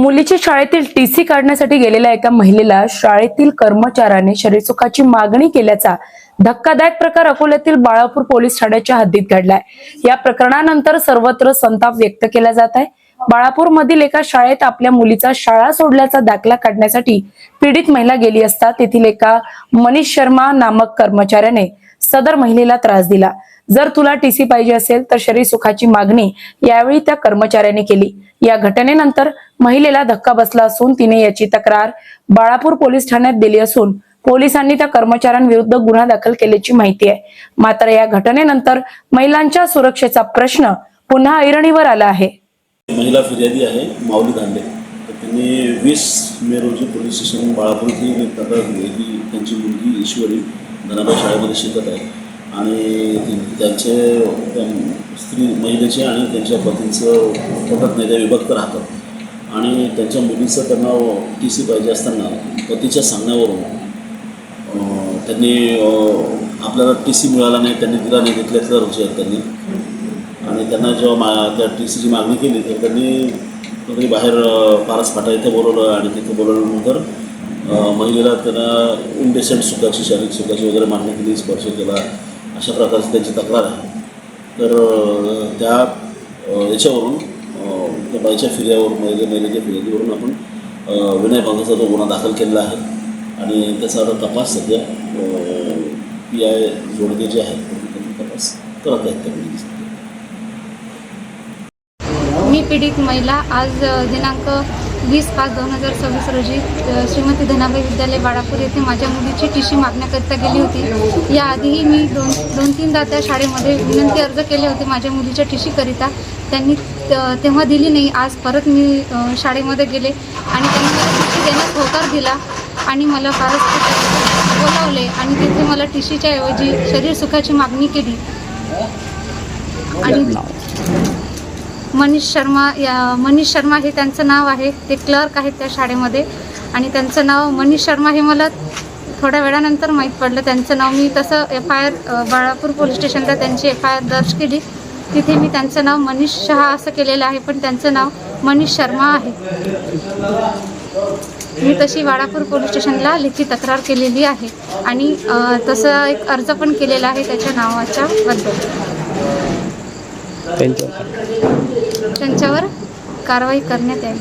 मुलीची शाळेतील टीसी काढण्यासाठी गेलेल्या एका महिलेला शाळेतील कर्मचाऱ्याने शरीरसुखाची मागणी केल्याचा धक्कादायक प्रकार अकोल्यातील बाळापूर पोलीस ठाण्याच्या हद्दीत घडलाय। या प्रकरणानंतर सर्वत्र संताप व्यक्त केला जात आहे। बाळापूर मधील एका शाळेत आपल्या मुलीचा शाळा सोडल्याचा दाखला काढण्यासाठी पीडित महिला गेली असता तेथील एका मनीष शर्मा नामक कर्मचाऱ्याने सदर महिलेला त्रास दिला। जर तुला टीसी पाहिजे असेल तर शरीर सुखाची मागणी यावेळी त्या कर्मचाऱ्याने केली। या घटनेनंतर महिलेला धक्का बसला असून तिने याची तक्रार बाळापूर पोलीस ठाण्यात दिली असून पोलिसांनी त्या कर्मचाऱ्यांविरुद्ध गुन्हा दाखल केल्याची माहिती आहे। मात्र या घटनेनंतर महिलांच्या सुरक्षेचा प्रश्न पुन्हा ऐरणीवर आला आहे। महिला फिर्यादी आहे माऊली दांडे, तर त्यांनी 20 मे रोजी पोलीस स्टेशन बाळापूर येथे तक्रार दिली की त्यांची मुलगी ईश्वरी धनाबाई शाळेमध्ये शिकत आहे आणि त्यांचे स्त्री महिलेचे आणि त्यांच्या पतींचं पोटात नाही त्या विभक्त राहतात आणि त्यांच्या मुलीचं त्यांना टीसी पाहिजे असताना पतीच्या सांगण्यावरून त्यांनी आपल्याला टीसी मिळाला नाही, त्यांनी दिला नाही, तिथल्या रोजी आहेत त्यांनी आणि त्यांना जेव्हा त्या टीसीची मागणी केली तर त्यांनी कुठेतरी बाहेर पारस फाटा इथे बोलवलं आणि तिथे बोलवल्यानंतर महिलेला त्यांना इनडेसेंट सुखाची शारीरिक सुखाची वगैरे मागणी केली, स्पर्श केला, अशा प्रकारची त्यांची तक्रार आहे। तर त्या याच्यावरून त्या बाईच्या फिर्यावरून महिलेच्या फिर्यादीवरून आपण विनयभंगाचा तो गुन्हा दाखल केलेला आहे आणि त्याचा तपास सध्या PI जोडगे जे आहेत त्यांनी तपास करत आहेत। मी पीडित महिला आज दिनांक 20/5/2026 रोजी श्रीमती धनाबाई विद्यालय बाळापूर येथे माझ्या मुलीची टीसी मागण्याकरिता गेली होती। याआधीही मी दोन तीनदा त्या शाळेमध्ये विनंती अर्ज केले होते माझ्या मुलीच्या टीसी करिता, त्यांनी तेव्हा दिली नाही। आज परत मी शाळेमध्ये गेले आणि त्यांनी मला टीसी देण्यास होकार दिला आणि मला फारच बोलावले आणि तिथे मला टीसीच्या ऐवजी शरीर सुखाची मागणी केली आणि मनीष शर्मा हे त्यांचं नाव आहे। ते क्लर्क आहेत त्या शाळेमध्ये आणि त्यांचं नाव मनीष शर्मा हे मला थोड्या वेळानंतर माहीत पडलं। त्यांचं नाव मी तसं FIR बाळापूर पोलीस स्टेशनला त्यांची FIR दर्ज केली, तिथे मी त्यांचं नाव मनीष शहा असं केलेलं आहे, पण त्यांचं नाव मनीष शर्मा आहे। मी तशी बाळापूर पोलीस स्टेशनला लेखी तक्रार केलेली आहे आणि तसं एक अर्ज पण केलेला आहे त्याच्या नावाच्या बद्दल। त्यांच्यावर कारवाई करण्यात येईल।